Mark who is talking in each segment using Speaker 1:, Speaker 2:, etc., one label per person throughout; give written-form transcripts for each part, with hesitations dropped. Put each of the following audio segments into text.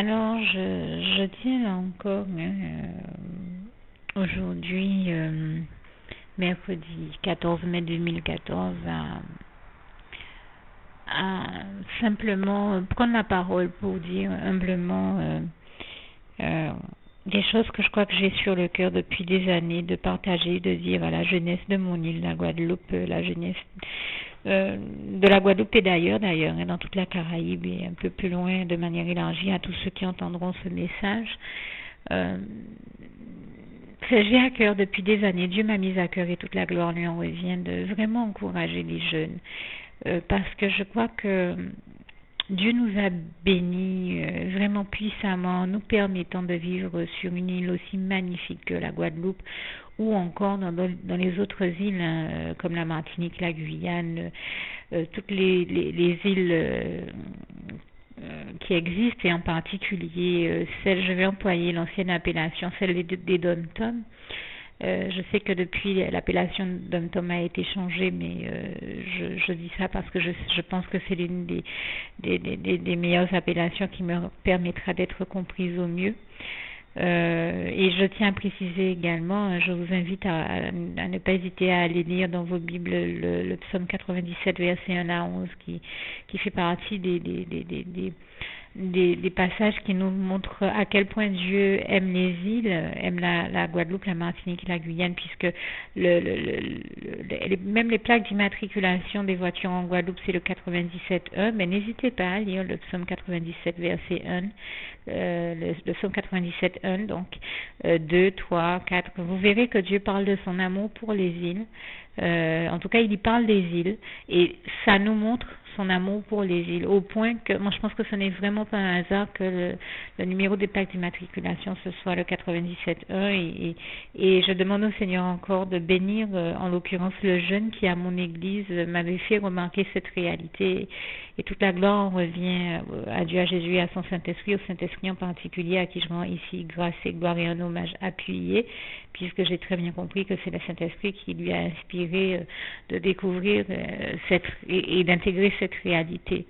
Speaker 1: Alors, je tiens là encore aujourd'hui, mercredi 14 mai 2014, à simplement prendre la parole pour dire humblement des choses que je crois que j'ai sur le cœur depuis des années, de partager, de dire à la jeunesse de mon île, la Guadeloupe, la jeunesse de la Guadeloupe et d'ailleurs, et dans toute la Caraïbe et un peu plus loin de manière élargie à tous ceux qui entendront ce message. J'ai à cœur depuis des années, Dieu m'a mis à cœur et toute la gloire lui en revient, de vraiment encourager les jeunes, parce que je crois que Dieu nous a bénis vraiment puissamment, nous permettant de vivre sur une île aussi magnifique que la Guadeloupe, ou encore dans les autres îles, comme la Martinique, la Guyane, toutes les îles qui existent, et en particulier celle, je vais employer l'ancienne appellation, celle des dom-tom. Je sais que depuis l'appellation dom-tom a été changée, mais je dis ça parce que je pense que c'est l'une des meilleures appellations qui me permettra d'être comprise au mieux. Et je tiens à préciser également, je vous invite à ne pas hésiter à aller lire dans vos Bibles le psaume 97, versets 1 à 11, qui fait partie des passages qui nous montrent à quel point Dieu aime les îles, aime la Guadeloupe, la Martinique et la Guyane, puisque même les plaques d'immatriculation des voitures en Guadeloupe, c'est le 97.1, mais n'hésitez pas à lire le psaume 97, verset 1, le psaume 97.1, donc 2, 3, 4, vous verrez que Dieu parle de son amour pour les îles. En tout cas, il y parle des îles, et ça nous montre son amour pour les îles, au point que, moi je pense que ce n'est vraiment pas un hasard que le numéro des plaques d'immatriculation ce soit le 97.1, et je demande au Seigneur encore de bénir, en l'occurrence le jeune qui à mon église m'avait fait remarquer cette réalité, et toute la gloire en revient à Dieu, à Jésus et à son Saint-Esprit, au Saint-Esprit en particulier, à qui je rends ici grâce et gloire et un hommage appuyé, puisque j'ai très bien compris que c'est le Saint-Esprit qui lui a inspiré de découvrir et d'intégrer cette réalité.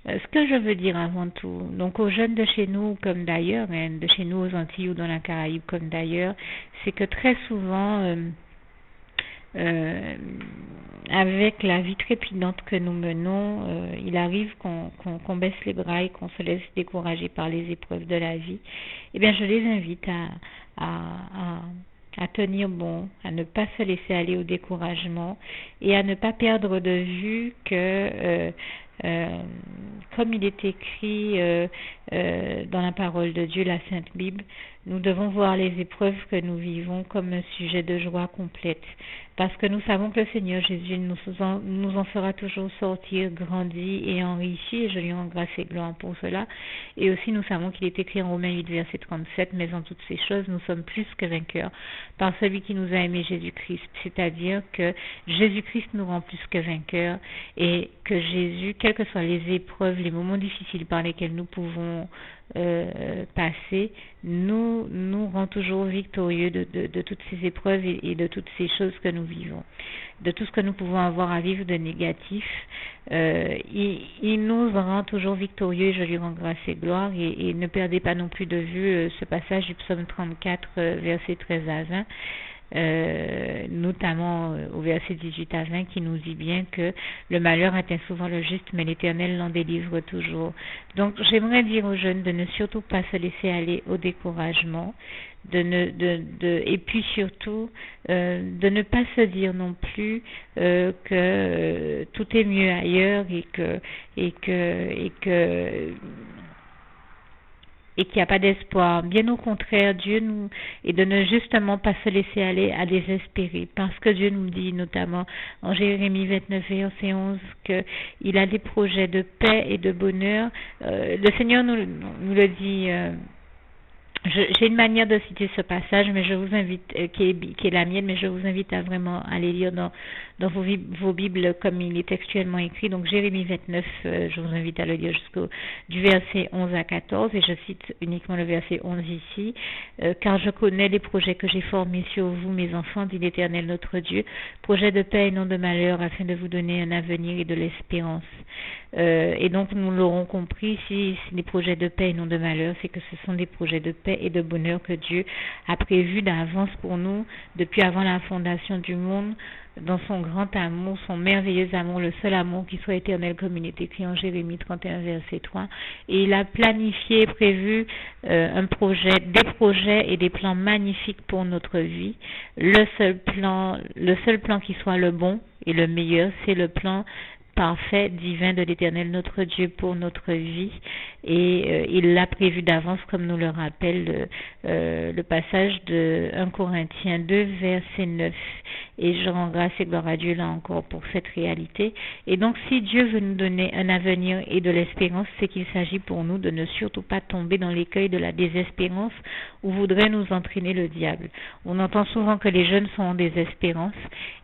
Speaker 1: Ce que je veux dire avant tout, donc aux jeunes de chez nous comme d'ailleurs, de chez nous aux Antilles ou dans la Caraïbe comme d'ailleurs, c'est que très souvent, avec la vie trépidante que nous menons, il arrive qu'on baisse les bras et qu'on se laisse décourager par les épreuves de la vie. Eh bien, je les invite à tenir bon, à ne pas se laisser aller au découragement et à ne pas perdre de vue que, comme il est écrit dans la parole de Dieu, la Sainte Bible, nous devons voir les épreuves que nous vivons comme un sujet de joie complète, parce que nous savons que le Seigneur Jésus nous en fera toujours sortir grandi et enrichi, et je lui rends grâce et gloire pour cela. Et aussi nous savons qu'il est écrit en Romains 8, verset 37, mais en toutes ces choses nous sommes plus que vainqueurs par celui qui nous a aimé, Jésus-Christ, c'est-à-dire que Jésus-Christ nous rend plus que vainqueurs, et que Jésus, quelles que soient les épreuves, les moments difficiles par lesquels nous pouvons passer, nous rend toujours victorieux de toutes ces épreuves et de toutes ces choses que nous vivons, de tout ce que nous pouvons avoir à vivre de négatif. Il nous rend toujours victorieux, je lui rends grâce et gloire, et ne perdez pas non plus de vue ce passage du psaume 34, verset 13 à 20, notamment au verset 18 à 20, qui nous dit bien que le malheur atteint souvent le juste, mais l'Éternel l'en délivre toujours. Donc j'aimerais dire aux jeunes de ne surtout pas se laisser aller au découragement, et puis surtout de ne pas se dire non plus que tout est mieux ailleurs et qu'il n'y a pas d'espoir. Bien au contraire, et de ne justement pas se laisser aller à désespérer, parce que Dieu nous dit notamment en Jérémie 29, verset 11, qu'il a des projets de paix et de bonheur. Le Seigneur nous le dit. J'ai une manière de citer ce passage, mais je vous invite, qui est la mienne, mais je vous invite à vraiment aller lire dans dans vos Bibles comme il est textuellement écrit. Donc Jérémie 29, je vous invite à le lire du verset 11 à 14, et je cite uniquement le verset 11 ici. Car je connais les projets que j'ai formés sur vous, mes enfants, dit l'Éternel notre Dieu, projets de paix et non de malheur, afin de vous donner un avenir et de l'espérance. Et donc nous l'aurons compris, si c'est des projets de paix et non de malheur, c'est que ce sont des projets de paix et de bonheur que Dieu a prévus d'avance pour nous depuis avant la fondation du monde, dans son grand amour, son merveilleux amour, le seul amour qui soit éternel, comme il est écrit en Jérémie 31 verset 3. Et il a planifié, prévu des projets et des plans magnifiques pour notre vie. Le seul plan qui soit le bon et le meilleur, c'est le plan parfait, divin de l'Éternel notre Dieu pour notre vie, et il l'a prévu d'avance, comme nous le rappelle le passage de 1 Corinthiens 2 verset 9, et je rends grâce et gloire à Dieu là encore pour cette réalité. Et donc si Dieu veut nous donner un avenir et de l'espérance, c'est qu'il s'agit pour nous de ne surtout pas tomber dans l'écueil de la désespérance où voudrait nous entraîner le diable. On entend souvent que les jeunes sont en désespérance,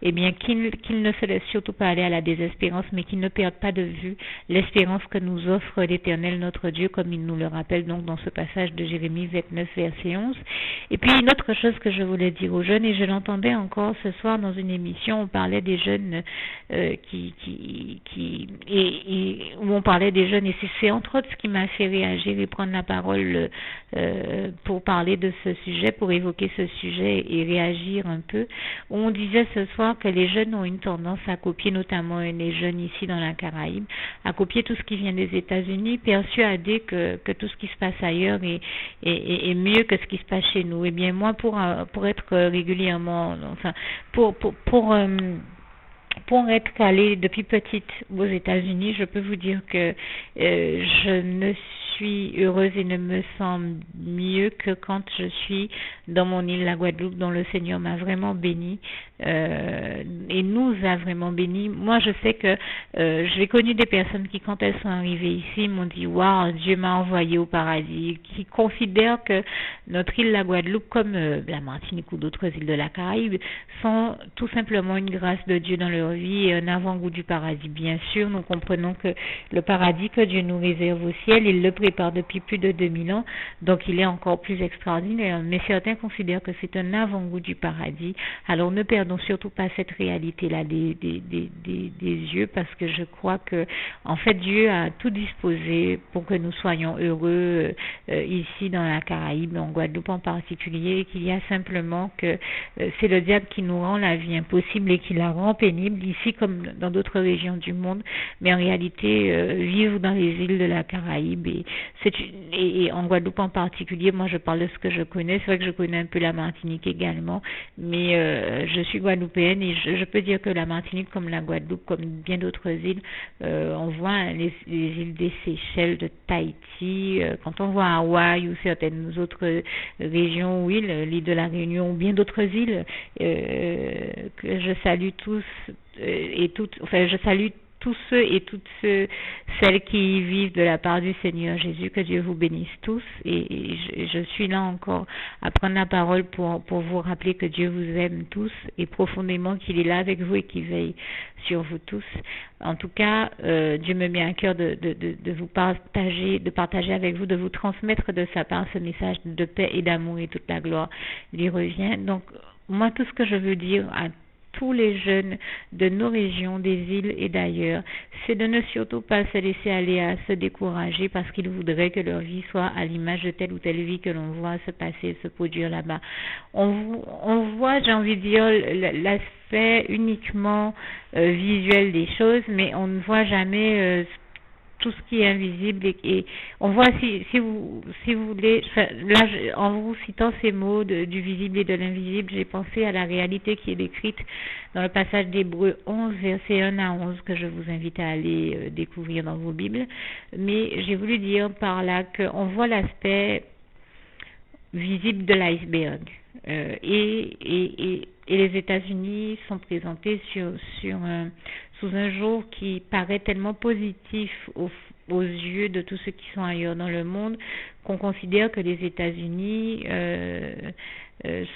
Speaker 1: et bien qu'ils ne se laissent surtout pas aller à la désespérance, mais qu'ils ne perdent pas de vue l'espérance que nous offre l'Éternel notre Dieu, comme il nous le rappelle donc dans ce passage de Jérémie 29 verset 11. Et puis une autre chose que je voulais dire aux jeunes, et je l'entendais encore ce soir dans une émission, on parlait des jeunes où on parlait des jeunes, et c'est entre autres ce qui m'a fait réagir et prendre la parole pour parler de ce sujet, pour évoquer ce sujet et réagir un peu, où on disait ce soir que les jeunes ont une tendance à copier, notamment les jeunes ici dans la Caraïbe, à copier tout ce qui vient des États-Unis, persuadés que tout ce qui se passe ailleurs est mieux que ce qui se passe chez nous. Et bien moi, pour être régulièrement, enfin, pour être allée depuis petite aux États-Unis, je peux vous dire que je ne suis heureuse et ne me sens mieux que quand je suis dans mon île, la Guadeloupe, dont le Seigneur m'a vraiment bénie et nous a vraiment bénis. Moi, je sais que j'ai connu des personnes qui, quand elles sont arrivées ici, m'ont dit « Waouh, Dieu m'a envoyé au paradis », qui considèrent que notre île, la Guadeloupe, comme la Martinique ou d'autres îles de la Caraïbe, sont tout simplement une grâce de Dieu dans leur vie et un avant-goût du paradis. Bien sûr, nous comprenons que le paradis que Dieu nous réserve au ciel, il le prépare depuis plus de 2000 ans, donc il est encore plus extraordinaire. Mais certains considèrent que c'est un avant-goût du paradis. Alors ne perdons surtout pas cette réalité-là des yeux, parce que je crois que en fait Dieu a tout disposé pour que nous soyons heureux ici dans la Caraïbe, en Guadeloupe en particulier, et qu'il y a simplement que c'est le diable qui nous rend la vie impossible et qui la rend pénible ici comme dans d'autres régions du monde. Mais en réalité, vivre dans les îles de la Caraïbe et en Guadeloupe en particulier, moi je parle de ce que je connais, c'est vrai que je connais un peu la Martinique également, mais je suis guadeloupéenne et je peux dire que la Martinique, comme la Guadeloupe, comme bien d'autres îles, on voit les îles des Seychelles, de Tahiti, quand on voit Hawaï ou certaines autres régions ou îles, l'île de la Réunion ou bien d'autres îles, que je salue tous et toutes, enfin je salue tous ceux et toutes celles qui y vivent de la part du Seigneur Jésus, que Dieu vous bénisse tous, et je suis là encore à prendre la parole pour vous rappeler que Dieu vous aime tous et profondément, qu'il est là avec vous et qu'il veille sur vous tous. En tout cas, Dieu me met à cœur de vous partager avec vous, de vous transmettre de sa part ce message de paix et d'amour, et toute la gloire lui revient. Donc moi, tout ce que je veux dire à tous les jeunes de nos régions, des îles et d'ailleurs, c'est de ne surtout pas se laisser aller à se décourager parce qu'ils voudraient que leur vie soit à l'image de telle ou telle vie que l'on voit se passer, se produire là-bas. On voit, j'ai envie de dire, l'aspect uniquement visuel des choses, mais on ne voit jamais tout ce qui est invisible, et on voit, si vous voulez, là en vous citant ces mots du visible et de l'invisible, j'ai pensé à la réalité qui est décrite dans le passage d'Hébreux 11 versets 1 à 11 que je vous invite à aller découvrir dans vos Bibles. Mais j'ai voulu dire par là qu'on voit l'aspect visible de l'iceberg, et les États-Unis sont présentés sous un jour qui paraît tellement positif aux yeux de tous ceux qui sont ailleurs dans le monde, qu'on considère que les États-Unis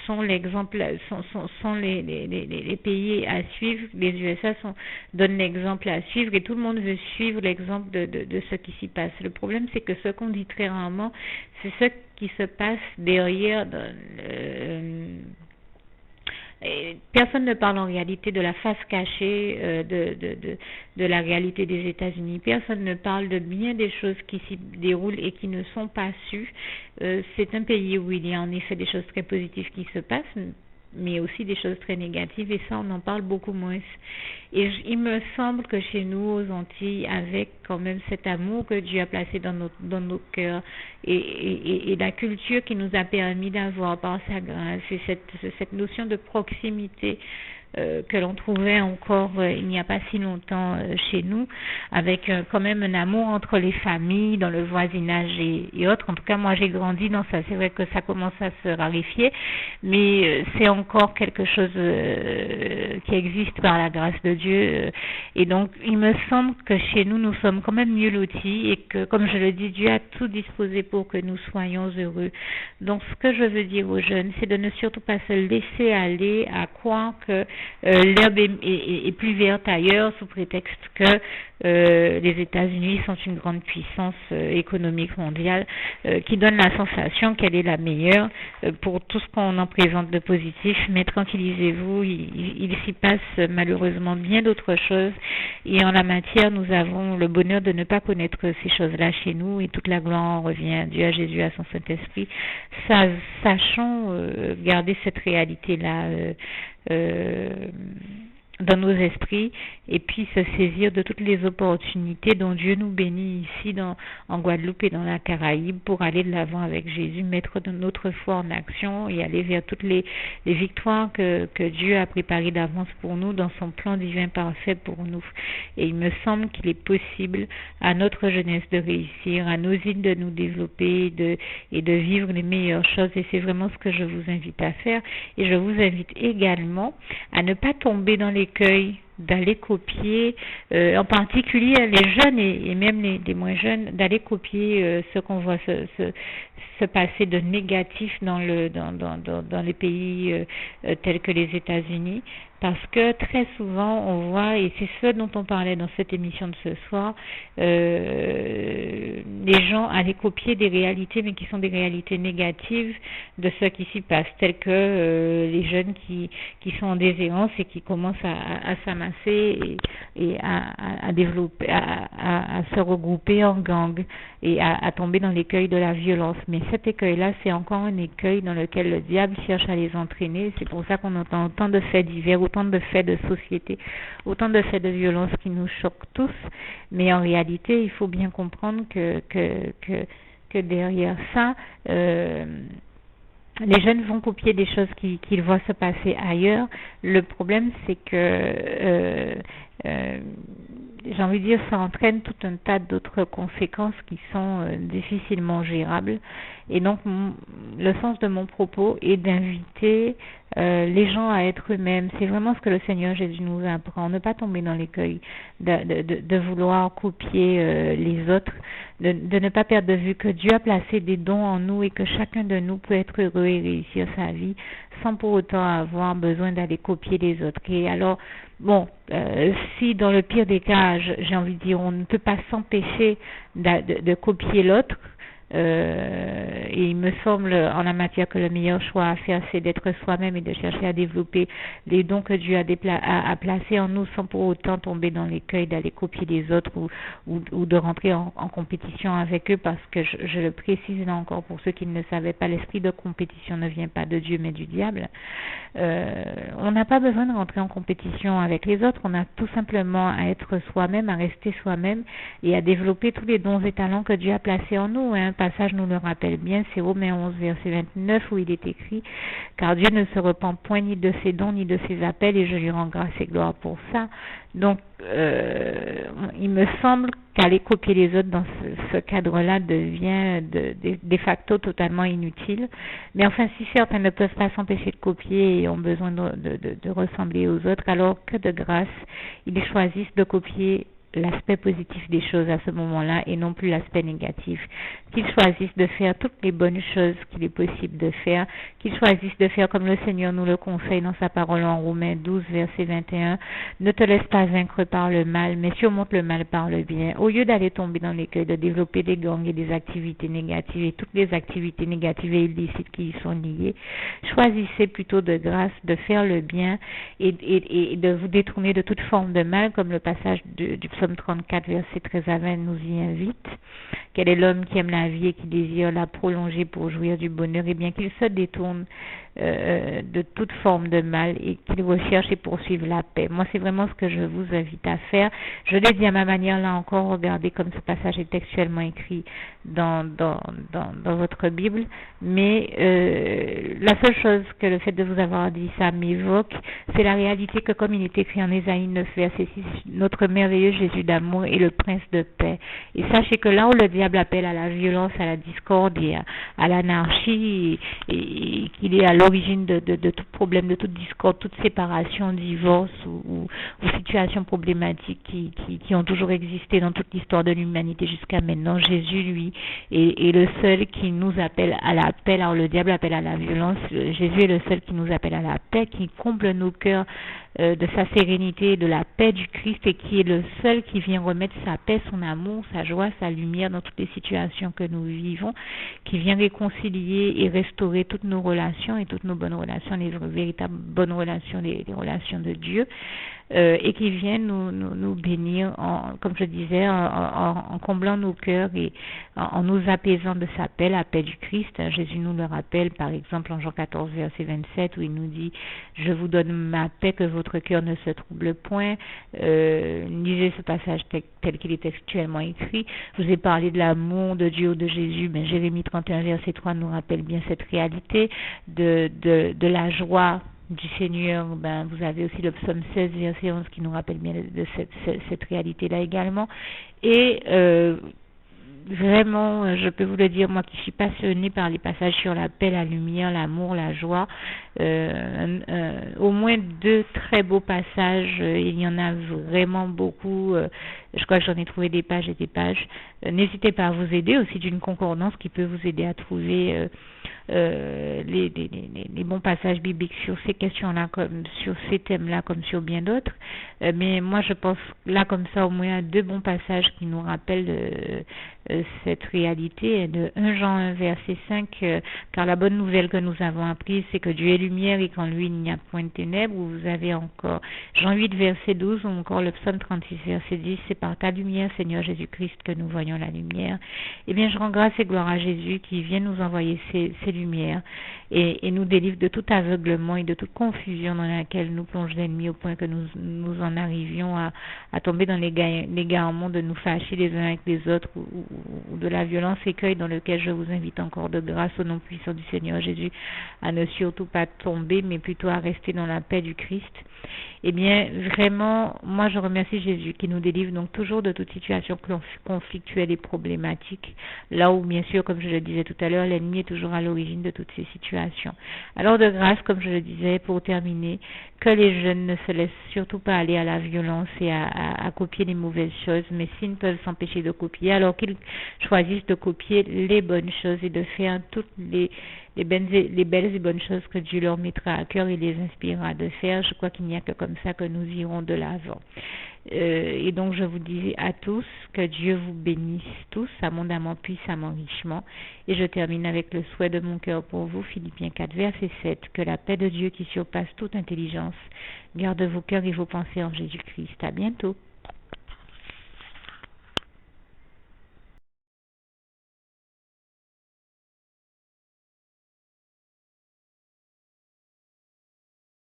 Speaker 1: sont l'exemple, sont les pays à suivre. Les USA donnent l'exemple à suivre et tout le monde veut suivre l'exemple de ce qui s'y passe. Le problème, c'est que ce qu'on dit très rarement, c'est ce qui se passe derrière. Personne ne parle en réalité de la face cachée de la réalité des États-Unis. Personne ne parle de bien des choses qui s'y déroulent et qui ne sont pas sues. C'est un pays où il y a en effet des choses très positives qui se passent, mais aussi des choses très négatives, et ça, on en parle beaucoup moins. Et il me semble que chez nous, aux Antilles, avec quand même cet amour que Dieu a placé dans nos cœurs, et la culture qui nous a permis d'avoir par sa grâce, et cette notion de proximité que l'on trouvait encore il n'y a pas si longtemps chez nous, avec quand même un amour entre les familles, dans le voisinage et autres. En tout cas, moi j'ai grandi dans ça. C'est vrai que ça commence à se raréfier, mais c'est encore quelque chose qui existe par la grâce de Dieu. Et donc, il me semble que chez nous, nous sommes quand même mieux lotis et que, comme je le dis, Dieu a tout disposé pour que nous soyons heureux. Donc, ce que je veux dire aux jeunes, c'est de ne surtout pas se laisser aller à croire que l'herbe est plus verte ailleurs sous prétexte que les États-Unis sont une grande puissance économique mondiale qui donne la sensation qu'elle est la meilleure pour tout ce qu'on en présente de positif. Mais tranquillisez-vous, il s'y passe malheureusement bien d'autres choses, et en la matière, nous avons le bonheur de ne pas connaître ces choses-là chez nous, et toute la gloire en revient à Dieu, à Jésus, à son Saint-Esprit. Sachons garder cette réalité-là dans nos esprits, et puis se saisir de toutes les opportunités dont Dieu nous bénit ici en Guadeloupe et dans la Caraïbe pour aller de l'avant avec Jésus, mettre notre foi en action et aller vers toutes les victoires que Dieu a préparées d'avance pour nous dans son plan divin parfait pour nous. Et il me semble qu'il est possible à notre jeunesse de réussir, à nos îles de nous développer et de vivre les meilleures choses, et c'est vraiment ce que je vous invite à faire. Et je vous invite également à ne pas tomber dans l'écueil d'aller copier, en particulier les jeunes et même les moins jeunes, d'aller copier ce qu'on voit se passer de négatif dans les pays tels que les États-Unis, parce que très souvent on voit, et c'est ce dont on parlait dans cette émission de ce soir, les gens allaient copier des réalités, mais qui sont des réalités négatives de ce qui s'y passe, tels que les jeunes qui sont en déshérence et qui commencent à s'amasser et à développer, à se regrouper en gang et à tomber dans l'écueil de la violence. Mais cet écueil-là, c'est encore un écueil dans lequel le diable cherche à les entraîner. C'est pour ça qu'on entend autant de faits divers, autant de faits de société, autant de faits de violence qui nous choquent tous. Mais en réalité, il faut bien comprendre que derrière ça, les jeunes vont copier des choses qu'ils voient se passer ailleurs. Le problème, c'est que j'ai envie de dire, ça entraîne tout un tas d'autres conséquences qui sont difficilement gérables. Et donc, le sens de mon propos est d'inviter les gens à être eux-mêmes. C'est vraiment ce que le Seigneur Jésus nous apprend. Ne pas tomber dans l'écueil de vouloir copier les autres, de ne pas perdre de vue que Dieu a placé des dons en nous et que chacun de nous peut être heureux et réussir sa vie sans pour autant avoir besoin d'aller copier les autres. Et alors, bon, si dans le pire des cas, j'ai envie de dire, on ne peut pas s'empêcher de copier l'autre, et il me semble en la matière que le meilleur choix à faire, c'est d'être soi-même et de chercher à développer les dons que Dieu a placés en nous sans pour autant tomber dans l'écueil d'aller copier les autres ou de rentrer en compétition avec eux, parce que je le précise là encore pour ceux qui ne le savaient pas, l'esprit de compétition ne vient pas de Dieu mais du diable. On n'a pas besoin de rentrer en compétition avec les autres, on a tout simplement à être soi-même, à rester soi-même et à développer tous les dons et talents que Dieu a placés en nous. Un passage nous le rappelle bien, c'est Romains 11 verset 29 où il est écrit: car Dieu ne se repent point ni de ses dons ni de ses appels, et je lui rends grâce et gloire pour ça. Donc il me semble qu'aller copier les autres dans ce cadre-là devient de facto totalement inutile. Mais enfin, si certains ne peuvent pas s'empêcher de copier et ont besoin de ressembler aux autres, alors que de grâce, ils choisissent de copier l'aspect positif des choses à ce moment-là et non plus l'aspect négatif. Qu'ils choisissent de faire toutes les bonnes choses qu'il est possible de faire, qu'ils choisissent de faire comme le Seigneur nous le conseille dans sa parole en Romains 12, verset 21. Ne te laisse pas vaincre par le mal, mais surmonte le mal par le bien. Au lieu d'aller tomber dans l'écueil, de développer des gangs et des activités négatives et toutes les activités négatives et illicites qui y sont liées, choisissez plutôt de grâce de faire le bien et de vous détourner de toute forme de mal, comme le passage du psaume 34, verset 13 à 20 nous y invite. Quel est l'homme qui aime la vie et qui désire la prolonger pour jouir du bonheur? Eh bien, qu'il se détourne de toute forme de mal et qu'il recherche et poursuive la paix. Moi, c'est vraiment ce que je vous invite à faire. Je l'ai dit à ma manière, là encore, regardez comme ce passage est textuellement écrit dans votre Bible, mais la seule chose que le fait de vous avoir dit ça m'évoque, c'est la réalité que comme il est écrit en Ésaïe 9, verset 6, notre merveilleux Jésus d'amour est le prince de paix. Et sachez que là où le diable appelle à la violence, à la discorde et à l'anarchie, et qu'il est à l'origine de tout problème, de toute discorde, toute séparation, divorce ou situations problématiques qui ont toujours existé dans toute l'histoire de l'humanité jusqu'à maintenant, Jésus, lui, est le seul qui nous appelle à la paix. Alors le diable appelle à la violence, Jésus est le seul qui nous appelle à la paix, qui comble nos cœurs de sa sérénité et de la paix du Christ, et qui est le seul qui vient remettre sa paix, son amour, sa joie, sa lumière dans toutes les situations que nous vivons, qui vient réconcilier et restaurer toutes nos relations et toutes nos bonnes relations, les véritables bonnes relations, les relations de Dieu, et qui vient nous bénir, comme je disais, en comblant nos cœurs et en nous apaisant de sa paix, la paix du Christ. Jésus nous le rappelle, par exemple, en Jean 14, verset 27, où il nous dit « Je vous donne ma paix, que votre cœur ne se trouble point ». Lisez ce passage tel qu'il est textuellement écrit. Je vous ai parlé de l'amour de Dieu ou de Jésus, mais Jérémie 31, verset 3 nous rappelle bien cette réalité de la joie du Seigneur. Vous avez aussi le psaume 16, verset 11 qui nous rappelle bien de cette réalité-là également. Et vraiment, je peux vous le dire, moi qui suis passionnée par les passages sur la paix, la lumière, l'amour, la joie, au moins 2 très beaux passages, il y en a vraiment beaucoup, je crois que j'en ai trouvé des pages et des pages. N'hésitez pas à vous aider aussi d'une concordance qui peut vous aider à trouver les bons passages bibliques sur ces questions-là, comme sur ces thèmes-là, comme sur bien d'autres. Mais moi, je pense là comme ça au moins à 2 bons passages qui nous rappellent cette réalité. De 1 Jean 1, verset 5, car la bonne nouvelle que nous avons apprise, c'est que Dieu est lumière et qu'en lui il n'y a point de ténèbres. Ou vous avez encore Jean 8, verset 12, ou encore le psaume 36, verset 10, c'est par ta lumière, Seigneur Jésus-Christ, que nous voyons la lumière. Eh bien, je rends grâce et gloire à Jésus qui vient nous envoyer ces lumières et nous délivre de tout aveuglement et de toute confusion dans laquelle nous plonge l'ennemi, au point que nous en arrivions à tomber dans l'égarement de nous fâcher les uns avec les autres, ou de la violence, écueil dans lequel je vous invite encore de grâce au nom puissant du Seigneur Jésus à ne surtout pas tomber, mais plutôt à rester dans la paix du Christ. Eh bien, vraiment, moi je remercie Jésus qui nous délivre donc toujours de toute situation conflictuelle et problématique, là où bien sûr, comme je le disais tout à l'heure, l'ennemi est toujours à l'origine de toutes ces situations. Alors de grâce, comme je le disais, pour terminer, que les jeunes ne se laissent surtout pas aller à la violence et à copier les mauvaises choses, mais s'ils ne peuvent s'empêcher de copier, alors qu'ils choisissent de copier les bonnes choses et de faire toutes les belles et bonnes choses que Dieu leur mettra à cœur et les inspirera de faire. Je crois qu'il n'y a que comme ça que nous irons de l'avant. Et donc je vous dis à tous que Dieu vous bénisse tous abondamment, puissamment, richement. Et je termine avec le souhait de mon cœur pour vous, Philippiens 4, verset 7, que la paix de Dieu qui surpasse toute intelligence garde vos cœurs et vos pensées en Jésus-Christ. À bientôt.